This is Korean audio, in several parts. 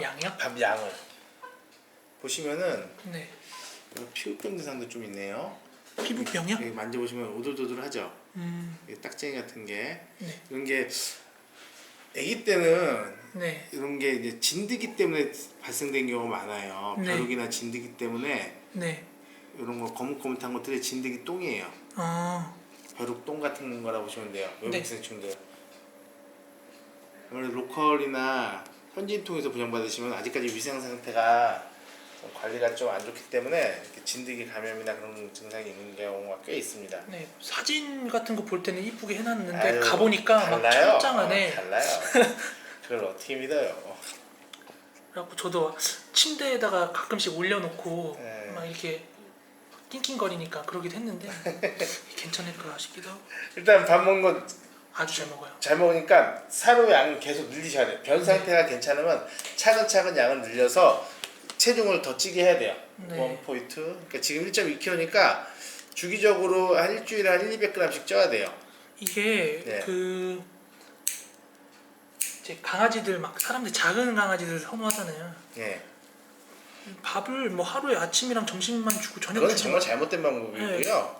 양이요? 밥 양을 보시면은 네. 피부병 증상도 좀 있네요. 피부병이요? 여기 만져보시면 오돌도돌하죠. 딱쟁이 같은 게 네. 이런 게 아기 때는 네. 이런 게 이제 진드기 때문에 발생된 경우가 많아요. 네. 벼룩이나 진드기 때문에 네. 이런 거 거뭇거뭇한 것들이 진드기 똥이에요. 벼룩 똥 같은 거라 보시면 돼요. 외국생충들. 아무래도 로컬이나 현지인 통해서 분양받으시면 아직까지 위생 상태가 좀 관리가 좀 안 좋기 때문에 이렇게 진드기 감염이나 그런 증상이 있는 경우가 꽤 있습니다. 네. 사진 같은 거 볼 때는 이쁘게 해놨는데 아유, 가보니까 막 달라요. 철장 안에 달라요. 그걸 어떻게 믿어요? 그래갖고 저도 침대에다가 가끔씩 올려놓고 네. 막 이렇게 낑낑거리니까 그러기도 했는데 괜찮을까 싶기도 하고. 일단 밥 먹는 거 아주 잘 먹어요. 잘 먹으니까 사료 양을 계속 늘리셔야 돼요. 변 상태가 괜찮으면 차근차근 양을 늘려서 체중을 더 찌게 해야 돼요. 네. 원 포인트. 그러니까 지금 1.2kg니까 주기적으로 한 일주일에 한 200g씩 쪄야 돼요. 이게 네. 그 이제 강아지들 막 사람들이 작은 강아지들 선호하잖아요. 예. 밥을 뭐 하루에 아침이랑 점심만 주고 저녁 그건 주지 정말 마. 잘못된 방법이고요.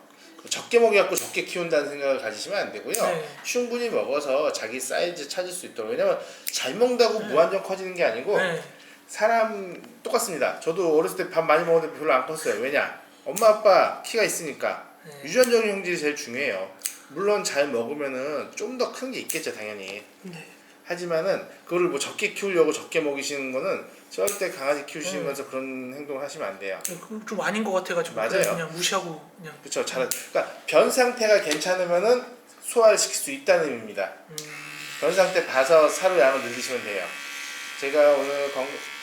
적게 먹여갖고 적게 키운다는 생각을 가지시면 안 되고요. 네. 충분히 먹어서 자기 사이즈 찾을 수 있도록. 왜냐면 잘 먹는다고 무한정 커지는 게 아니고 네. 사람 똑같습니다. 저도 어렸을 때 밥 많이 먹었는데 별로 안 컸어요. 왜냐? 엄마 아빠 키가 있으니까. 네. 유전적 형질이 제일 중요해요. 물론 잘 먹으면은 좀 더 큰 게 있겠죠, 당연히. 네. 하지만은 그거를 뭐 적게 키우려고 적게 먹이시는 거는 절대 강아지 키우시면서 그런 행동을 하시면 안 돼요. 그건 좀 아닌 것 같아가지고 맞아요. 그냥 무시하고 그냥. 그렇죠. 그러니까 변 상태가 괜찮으면은 소화를 시킬 수 있다는 의미입니다. 변 상태 봐서 사료 양을 늘리시면 돼요. 제가 오늘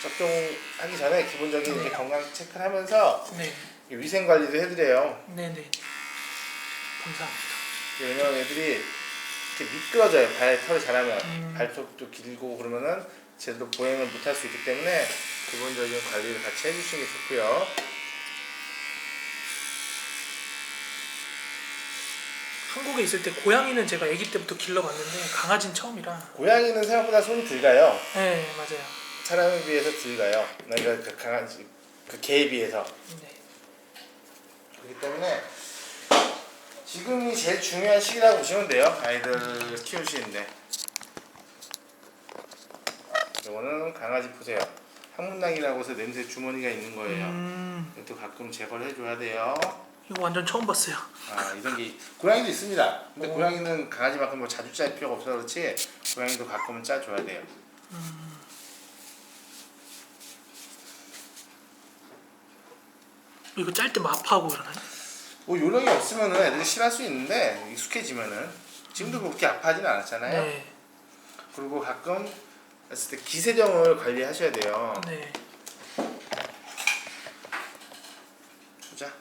접종하기 전에 기본적인 이렇게 건강 체크를 하면서 네. 위생 관리도 해드려요. 네네. 감사합니다. 왜냐면 애들이 이렇게 미끄러져요. 털이 자라면 발톱도 길고 그러면은 제대로 보행을 못할 수 있기 때문에 기본적인 관리를 같이 해주시는 게 좋고요. 한국에 있을 때 고양이는 제가 아기 때부터 길러봤는데 강아지는 처음이라. 고양이는 생각보다 손이 덜 가요. 네 맞아요. 사람에 비해서 덜 가요. 그러니까 그 강아지 그 개에 비해서. 네. 그렇기 때문에 지금이 제일 중요한 시기라고 보시면 돼요. 아이들 키우시는데. 이거는 강아지 보세요. 항문낭이라고 해서 냄새 주머니가 있는 거예요. 이것도 가끔 제거를 해줘야 돼요. 이거 완전 처음 봤어요. 아, 이런 게 고양이도 있습니다. 근데 고양이는 강아지만큼 뭐 자주 짤 필요가 없어서 그렇지 고양이도 가끔은 짜줘야 돼요. 이거 짤 때 뭐 아파하고 그러나요? 뭐 요령이 없으면은 애들이 싫어할 수 있는데 익숙해지면은 지금도 그렇게 아파하진 않았잖아요. 네. 그리고 가끔 했을 때 기세정을 관리하셔야 돼요. 네. 보자.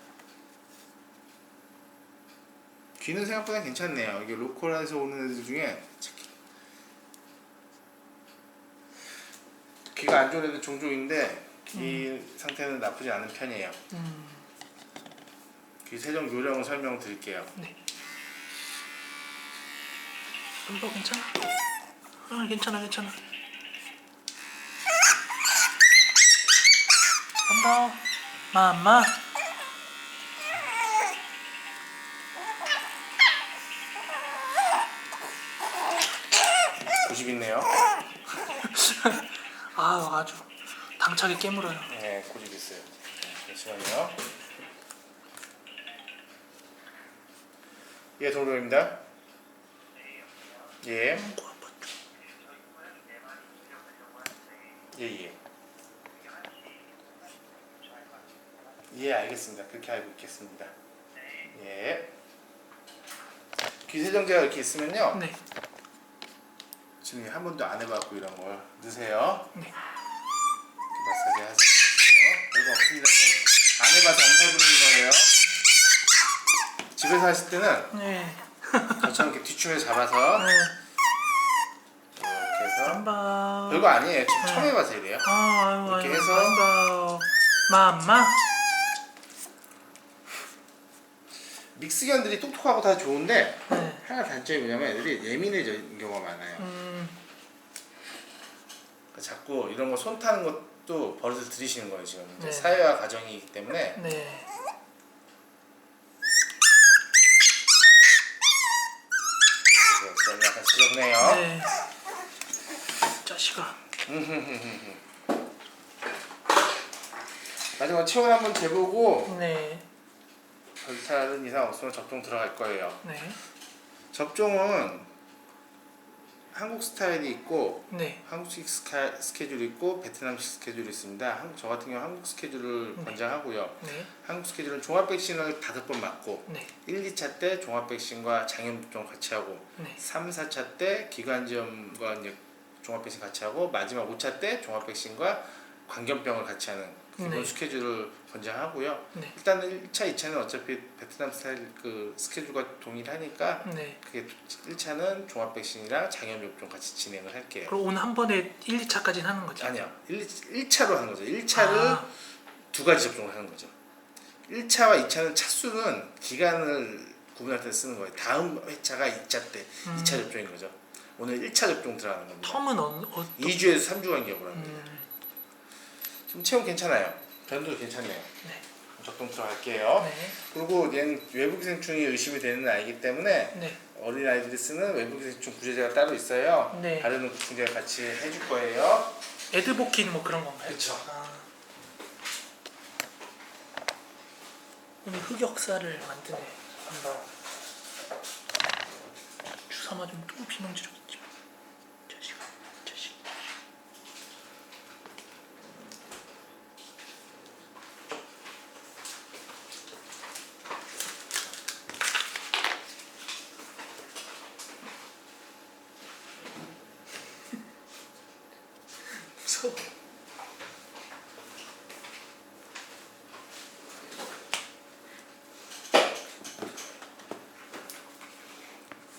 귀는 생각보다 괜찮네요. 이게 로컬에서 오는 애들 중에 귀가 안 좋은 애들 종종인데 귀 상태는 나쁘지 않은 편이에요. 귀 세정 요령을 설명드릴게요. 네. 뭐 괜찮아. 괜찮아 괜찮아. 간다. 마마. 90 있네요. 아주 당차게 깨물어요. 네, 90 있어요. 잠시만요. 예, 동료입니다. 예. 예. 예, 알겠습니다. 그렇게 알고 있겠습니다. 예. 귀세정제가 이렇게 있으면요. 네. 지금 한 번도 안 해봤고 이런 걸 넣으세요. 네. 마사지 하세요. 별거 없습니다. 안 해봐서 엄살 부리는 거예요. 집에서 하실 때는 네. 저처럼 이렇게 뒤춤에 잡아서 네. 이렇게 해서 맘바. 별거 아니에요. 지금 처음 해봐서 이래요. 이렇게 해서 맘마. 믹스견들이 똑똑하고 다 좋은데 네. 하나 단점이 뭐냐면 애들이 예민해지는 경우가 많아요. 자꾸 이런 거 손 타는 것도 버릇을 들이시는 거예요 지금. 이제 네. 사회화 과정이기 때문에. 네. 좀 약간 지저분해요. 네. 자식아. 마지막 체온 한번 재보고 네. 별 다른 이상 없으면 접종 들어갈 거예요. 네. 접종은 한국 스타일이 있고 네. 한국식 스케줄이 있고 베트남식 스케줄이 있습니다. 저 같은 경우 한국 스케줄을 네. 권장하고요. 네. 한국 스케줄은 종합 백신을 5번 맞고 네. 1, 2차 때 종합 백신과 장염접종 같이 하고 네. 3, 4차 때 기관지염과 이제 종합 백신 같이 하고 마지막 5차 때 종합 백신과 광견병을 같이 하는 기본 네. 스케줄을 권장하고요. 네. 일단 1차, 2차는 어차피 베트남 스타일 그 스케줄과 동일하니까 네. 그게 1차는 종합 백신이랑 장염접종 같이 진행을 할게요. 그럼 오늘 한 번에 1, 2차까지는 하는 거죠? 아니요. 1차로 하는 거죠. 1차를 아, 두 가지 접종을 하는 거죠. 1차와 2차는 차수는 기간을 구분할 때 쓰는 거예요. 다음 회차가 2차 때 2차 접종인 거죠. 오늘 1차 접종 들어가는 겁니다. 텀은 2주에서 3주 간격으로 합니다. 좀 체온 괜찮아요. 변도 괜찮네요. 네. 접종 들어갈게요. 네. 그리고 얘는 외부 기생충이 의심이 되는 아이기 때문에 네. 어린 아이들이 쓰는 외부 기생충 구제제가 따로 있어요. 네. 바르는 구제제 같이 해줄 거예요. 에드보킨 뭐 그런 건가요? 그쵸. 아. 오늘 흑역사를 만드네. 한번 주사 맞으면 또 비명지르겠지. 자식아, 자식. 무서워.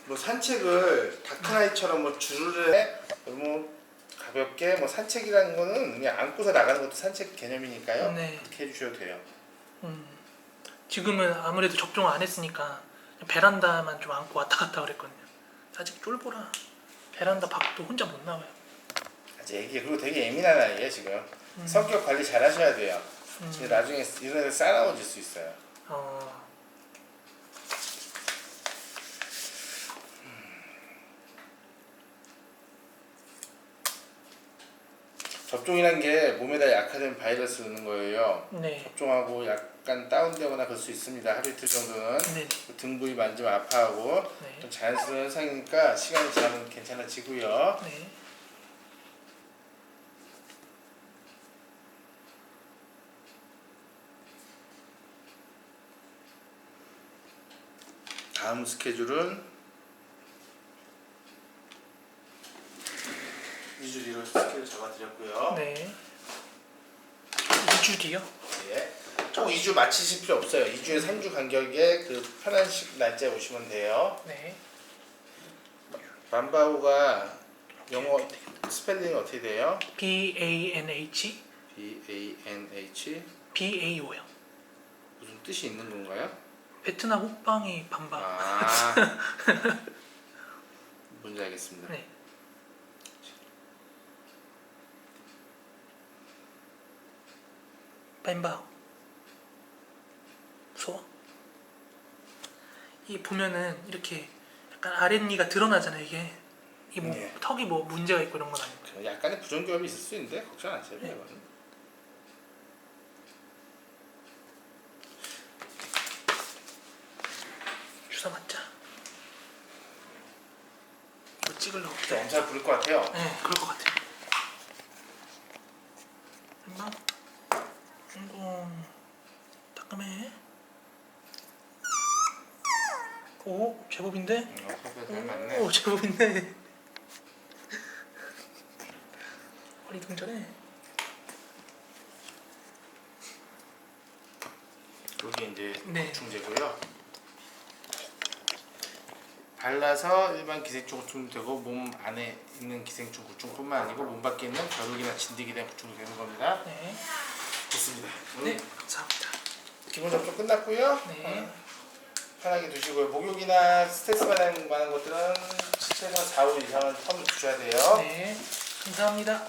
뭐 산책을 다크나이처럼 뭐 주르르 너무 가볍게 뭐 산책이라는 거는 그냥 안고서 나가는 것도 산책 개념이니까요. 네. 그렇게 해주셔도 돼요. 지금은 아무래도 접종을 안 했으니까 베란다만 좀 안고 왔다 갔다 그랬거든요. 아직 쫄보라. 베란다 밖도 혼자 못 나와요. 아직 애기 그리고 되게 예민한 아이예요 지금. 성격 관리 잘 하셔야 돼요. 지금 나중에 이런 애들 싸나워질 수 있어요. 접종이란 게 몸에다 약화된 바이러스 넣는 거예요. 네. 접종하고 약간 다운되거나 그럴 수 있습니다. 하루 이틀 정도는. 네. 등 부위 만지면 아파하고 네. 좀 자연스러운 현상이니까 시간이 지나면 괜찮아지고요. 네. 다음 스케줄은 2주 뒤로 스케줄 잡아드렸고요. 네. 2주 뒤요? 네. 꼭 2주 마치실 필요 없어요. 2주에 3주 간격에 그 편한 날짜에 오시면 돼요. 네. 만바오가 영어 스펠링이 어떻게 돼요? BANH BANH BAO요. 무슨 뜻이 있는 건가요? 베트남 호빵이 반바. 아 뭔지 알겠습니다. 네. 뱀바. 무서워? 이 보면은 이렇게 약간 아랫니가 드러나잖아요. 이게 이 뭐 네. 턱이 뭐 문제가 있고 이런 건 아니고. 약간의 부정교합이 있을 수 있는데 걱정 안 하셔도 돼요. 네. 이거는. 주사 맞자. 이거 찍으려고. 진짜 엄살 부릴 것 같아요. 네, 그럴 것 같아요. 뱀바. 아이고, 따끔해. 오, 제법인데? 성격 잘 맞네. 오, 제법인데. 어리둥절해. 여기 이제 네. 보충제고요. 발라서 일반 기생충 구충도 되고 몸 안에 있는 기생충 구충뿐만 아니고 몸 밖에 있는 벼룩이나 진드기에 대한 구충도 되는 겁니다. 네. 됐습니다. 네, 감사합니다. 기본 접종 끝났고요. 네. 편하게 두시고요. 목욕이나 스트레스 받는 것들은 7에서 4일 이상은 텀을 두셔야 돼요. 네, 감사합니다.